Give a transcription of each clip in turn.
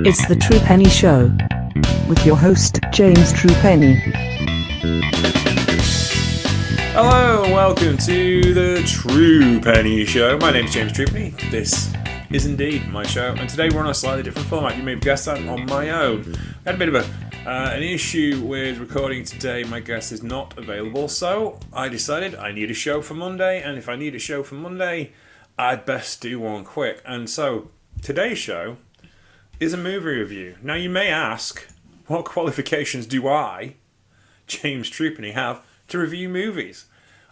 It's the True Penny Show with your host, James True Penny. Hello and welcome to the True Penny Show. My name's James True Penny. This is indeed my show, and today we're on a slightly different format. You may have guessed that on my own. I had a bit of an issue with recording today. My guest is not available, so I decided I need a show for Monday, and if I need a show for Monday, I'd best do one quick. And so today's show is a movie review. Now you may ask, what qualifications do I, James True Penny, have to review movies?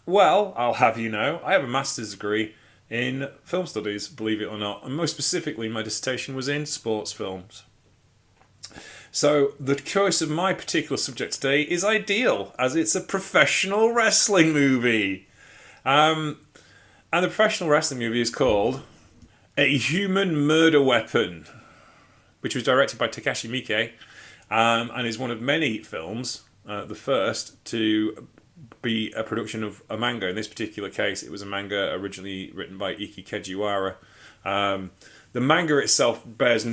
Well, I'll have you know, I have a master's degree in film studies, believe it or not, and most specifically my dissertation was in sports films. So the choice of my particular subject today is ideal, as it's a professional wrestling movie. And the professional wrestling movie is called A Human Murder Weapon, which was directed by Takashi Miike, and is one of many films, the first to be a production of a manga. In this particular case, it was a manga originally written by Ike Kejiwara. The manga itself bears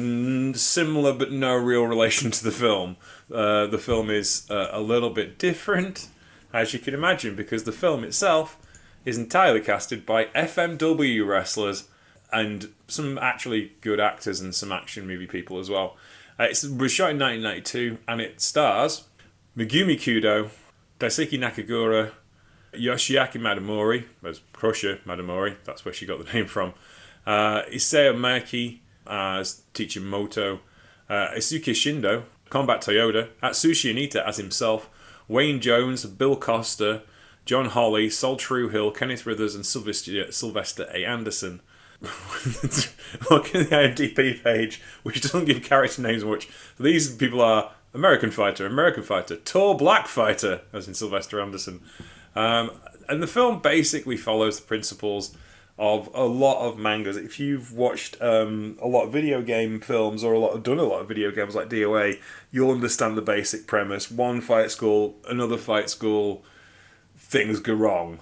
similar but no real relation to the film. The film is a little bit different, as you can imagine, because the film itself is entirely casted by FMW wrestlers and some actually good actors and some action movie people as well. It was shot in 1992 and it stars Megumi Kudo, Daisuke Nakagura, Yoshiaki Madamori, as Crusher Madamori, that's where she got the name from, Isao Maki as teacher Moto, Isuke Shindo, Combat Toyota, Atushi Onita as himself, Wayne Jones, Bill Costa, John Holly, Sol Truehill, Kenneth Withers, and Sylvester A. Anderson. Look at the IMDb page, which doesn't give character names much. These people are American fighter, tall black fighter, as in Sylvester Anderson. And the film basically follows the principles of a lot of mangas. If you've watched a lot of video game films or done a lot of video games like DOA, you'll understand the basic premise. One fight school, another fight school, things go wrong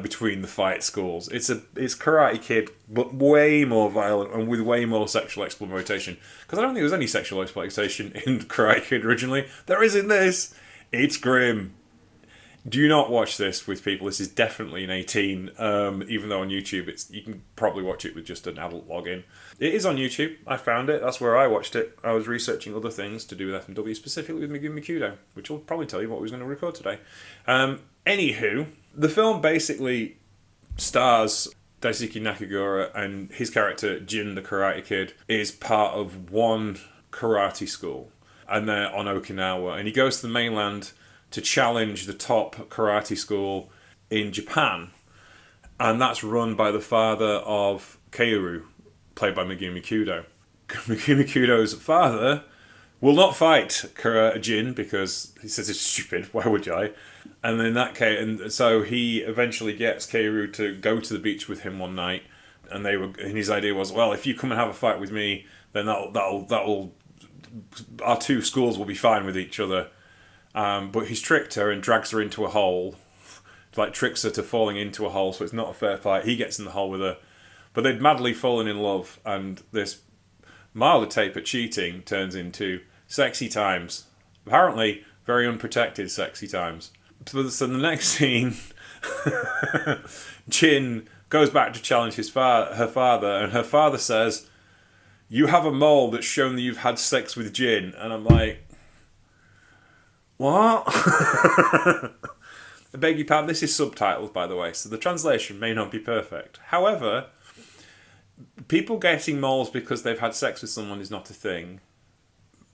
between the fight schools. It's Karate Kid, but way more violent and with way more sexual exploitation. Because I don't think there was any sexual exploitation in Karate Kid originally. There is in this. It's grim. Do not watch this with people. This is definitely an 18, even though on YouTube you can probably watch it with just an adult login. It is on YouTube. I found it. That's where I watched it. I was researching other things to do with FMW, specifically with Megumi Kudo, which will probably tell you what we was going to record today. Anywho, the film basically stars Daisuke Nakagura, and his character, Jin the Karate Kid, is part of one karate school, and they're on Okinawa, and he goes to the mainland to challenge the top karate school in Japan, and that's run by the father of Kaoru, played by Megumi Kudo. Megumi Kudo's father will not fight Jin because he says it's stupid. Why would I? And in that case, and so he eventually gets Kaoru to go to the beach with him one night, and his idea was, well, if you come and have a fight with me, then that'll our two schools will be fine with each other. But he's tricked her and drags her into a hole, tricks her to falling into a hole, so it's not a fair fight. He gets in the hole with her, but they'd madly fallen in love, and this mild attempt at cheating turns into sexy times. Apparently, very unprotected sexy times. So the next scene, Jin goes back to challenge her father, and her father says, "You have a mole that's shown that you've had sex with Jin." And I'm like, what? I beg your pardon, this is subtitled, by the way, so the translation may not be perfect. However, people getting moles because they've had sex with someone is not a thing.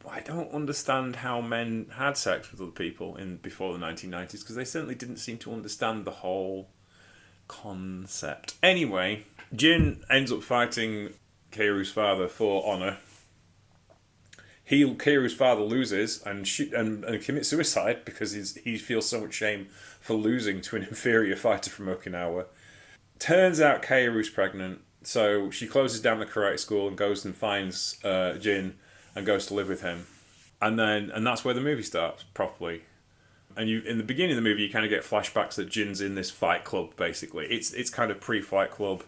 I don't understand how men had sex with other people before the 1990s, because they certainly didn't seem to understand the whole concept. Anyway, Jin ends up fighting Kaoru's father for honour. Kaoru's father loses and commits suicide because he feels so much shame for losing to an inferior fighter from Okinawa. Turns out Kaoru's pregnant, so she closes down the karate school and goes and finds Jin and goes to live with him. And that's where the movie starts properly. And in the beginning of the movie, you kind of get flashbacks that Jin's in this fight club. Basically, it's kind of pre-fight club.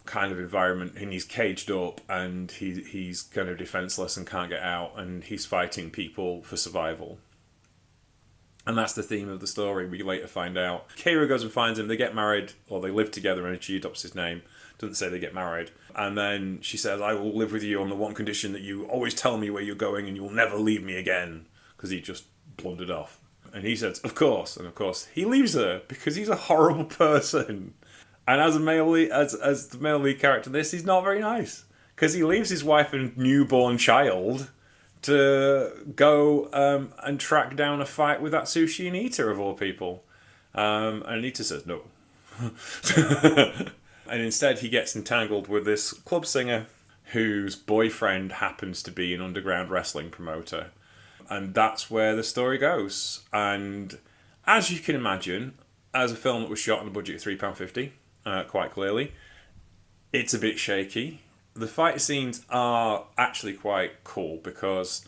kind of environment, and he's caged up, and he's kind of defenseless and can't get out, and he's fighting people for survival. And that's the theme of the story. We later find out. Keiru goes and finds him. They get married, or they live together, and she adopts his name. Doesn't say they get married. And then she says, I will live with you on the one condition that you always tell me where you're going and you'll never leave me again. Because he just blundered off. And he says, of course. And of course, he leaves her because he's a horrible person. And as the male lead character in this, he's not very nice. Because he leaves his wife and newborn child to go and track down a fight with Atushi Onita, of all people. And Onita says no. And instead he gets entangled with this club singer whose boyfriend happens to be an underground wrestling promoter. And that's where the story goes. And as you can imagine, as a film that was shot on a budget of £3.50, quite clearly, it's a bit shaky. The fight scenes are actually quite cool because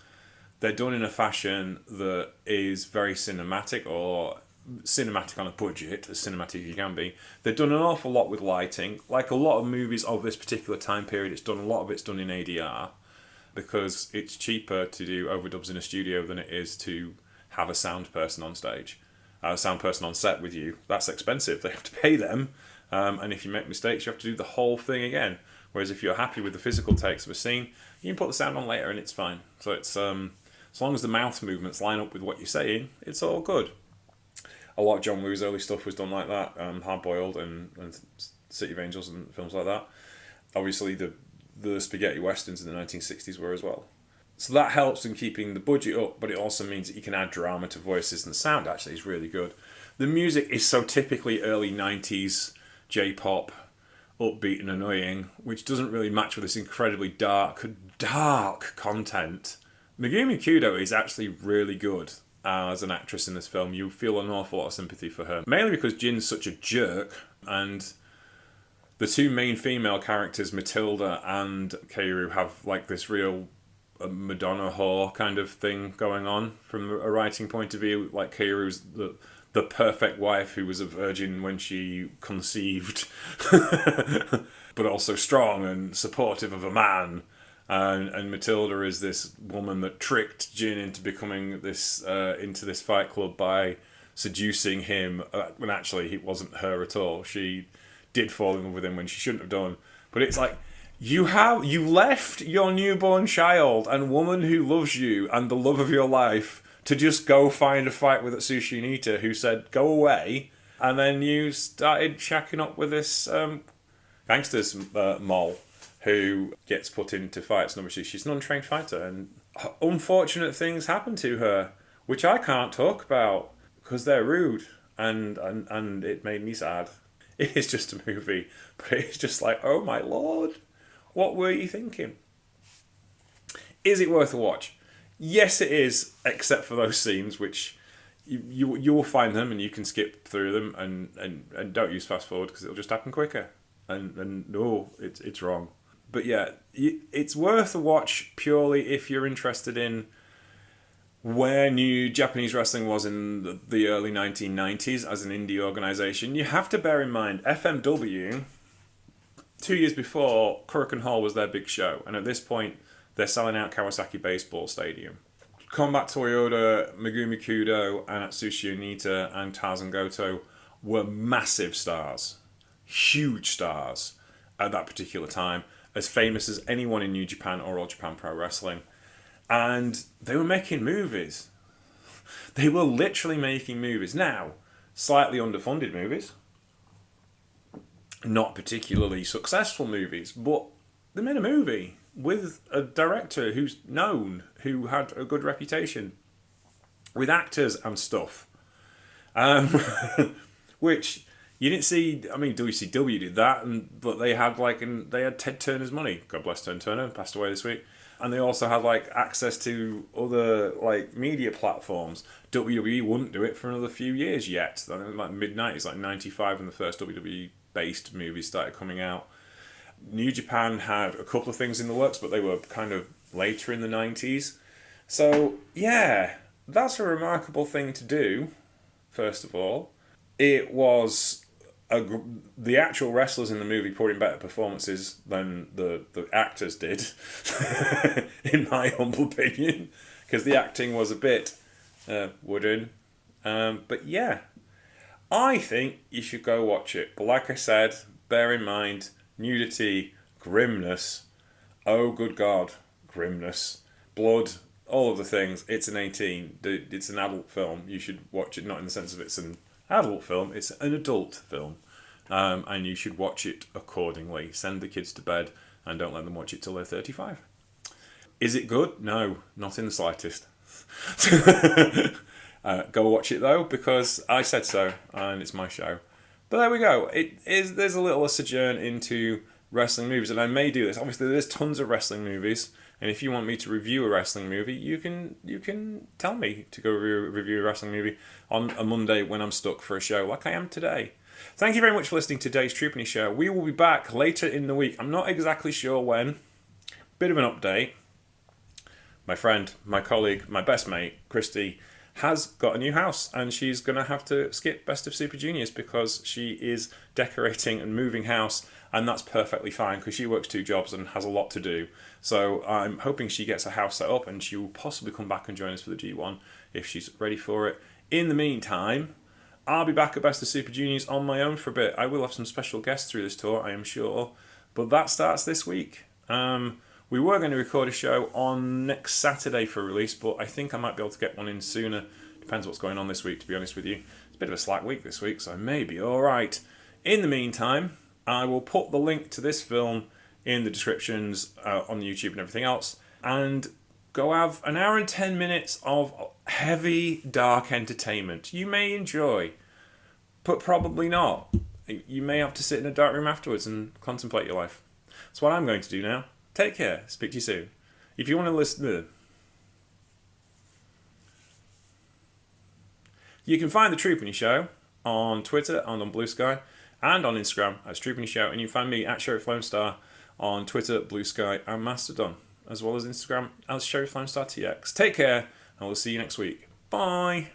they're done in a fashion that is very cinematic, or cinematic on a budget, as cinematic as you can be. They've done an awful lot with lighting. Like a lot of movies of this particular time period, a lot of it's done in ADR because it's cheaper to do overdubs in a studio than it is to have a sound person on stage. A sound person on set with you. That's expensive. They have to pay them. And if you make mistakes, you have to do the whole thing again. Whereas if you're happy with the physical takes of a scene, you can put the sound on later and it's fine. So it's as long as the mouth movements line up with what you're saying, it's all good. A lot of John Woo's early stuff was done like that, Hard Boiled and City of Angels and films like that. Obviously, the spaghetti westerns in the 1960s were as well. So that helps in keeping the budget up, but it also means that you can add drama to voices, and the sound actually is really good. The music is so typically early 90s J-pop, upbeat and annoying, which doesn't really match with this incredibly dark content. Megumi Kudo is actually really good as an actress in this film. You feel an awful lot of sympathy for her. Mainly because Jin's such a jerk, and the two main female characters, Matilda and Keiru, have like this real Madonna whore kind of thing going on from a writing point of view. Like Keiru's the perfect wife who was a virgin when she conceived, but also strong and supportive of a man. And Matilda is this woman that tricked Jin into becoming this into this fight club by seducing him when actually it wasn't her at all. She did fall in love with him when she shouldn't have done. But it's like you left your newborn child and woman who loves you and the love of your life to just go find a fight with Atushi Onita, who said go away, and then you started shacking up with this gangster's mole who gets put into fights, and obviously she's an untrained fighter, and unfortunate things happen to her, which I can't talk about because they're rude, and it made me sad. It is just a movie, but it's just like, oh my lord, what were you thinking? Is it worth a watch? Yes, it is, except for those scenes, which you will find them and you can skip through them, and don't use fast forward because it'll just happen quicker. And no, it's wrong. But yeah, it's worth a watch purely if you're interested in where New Japanese wrestling was in the early 1990s as an indie organisation. You have to bear in mind, FMW, 2 years before, Korakuen Hall was their big show. And at this point, they're selling out Kawasaki Baseball Stadium. Combat Toyota, Megumi Kudo, and Atsushi Onita and Tarzan Goto were massive stars. Huge stars at that particular time. As famous as anyone in New Japan or All Japan Pro Wrestling. And they were making movies. They were literally making movies. Now, slightly underfunded movies. Not particularly successful movies, but they made a movie with a director who's known, who had a good reputation, with actors and stuff. Which you didn't see. I mean, WCW did that, but they had Ted Turner's money. God bless Ted Turner, passed away this week. And they also had access to other media platforms. WWE wouldn't do it for another few years yet. I think mid-90s, 95, when the first WWE-based movies started coming out. New Japan had a couple of things in the works, but they were kind of later in the 90s. So, yeah, that's a remarkable thing to do, first of all. It was the actual wrestlers in the movie put in better performances than the actors did, in my humble opinion, because the acting was a bit wooden. But yeah, I think you should go watch it. But like I said, bear in mind, nudity, grimness, oh good God, grimness, blood, all of the things. It's an 18. It's an adult film. You should watch it, not in the sense of it's an adult film, it's an adult film. And you should watch it accordingly. Send the kids to bed and don't let them watch it till they're 35. Is it good? No, not in the slightest. Go watch it though, because I said so, and it's my show. But there we go. There's a little sojourn into wrestling movies, and I may do this. Obviously, there's tons of wrestling movies, and if you want me to review a wrestling movie, you can tell me to go review a wrestling movie on a Monday when I'm stuck for a show, like I am today. Thank you very much for listening to today's Troopany Show. We will be back later in the week. I'm not exactly sure when. Bit of an update. My friend, my colleague, my best mate, Christy, has got a new house, and she's going to have to skip Best of Super Juniors because she is decorating and moving house, and that's perfectly fine because she works 2 jobs and has a lot to do. So I'm hoping she gets a house set up, and she will possibly come back and join us for the G1 if she's ready for it. In the meantime, I'll be back at Best of Super Juniors on my own for a bit. I will have some special guests through this tour, I am sure, but that starts this week. We were going to record a show on next Saturday for release, but I think I might be able to get one in sooner. Depends what's going on this week, to be honest with you. It's a bit of a slack week this week, so I may be alright. In the meantime, I will put the link to this film in the descriptions on YouTube and everything else, and go have an hour and 10 minutes of heavy, dark entertainment. You may enjoy, but probably not. You may have to sit in a dark room afterwards and contemplate your life. That's what I'm going to do now. Take care. Speak to you soon. If you want to listen, you can find the Troopany Show on Twitter and on Blue Sky, and on Instagram as Troopany Show, and you can find me at Sheriff Lone Star on Twitter, Blue Sky, and Mastodon, as well as Instagram as Sheriff Lone Star TX. Take care, and we'll see you next week. Bye.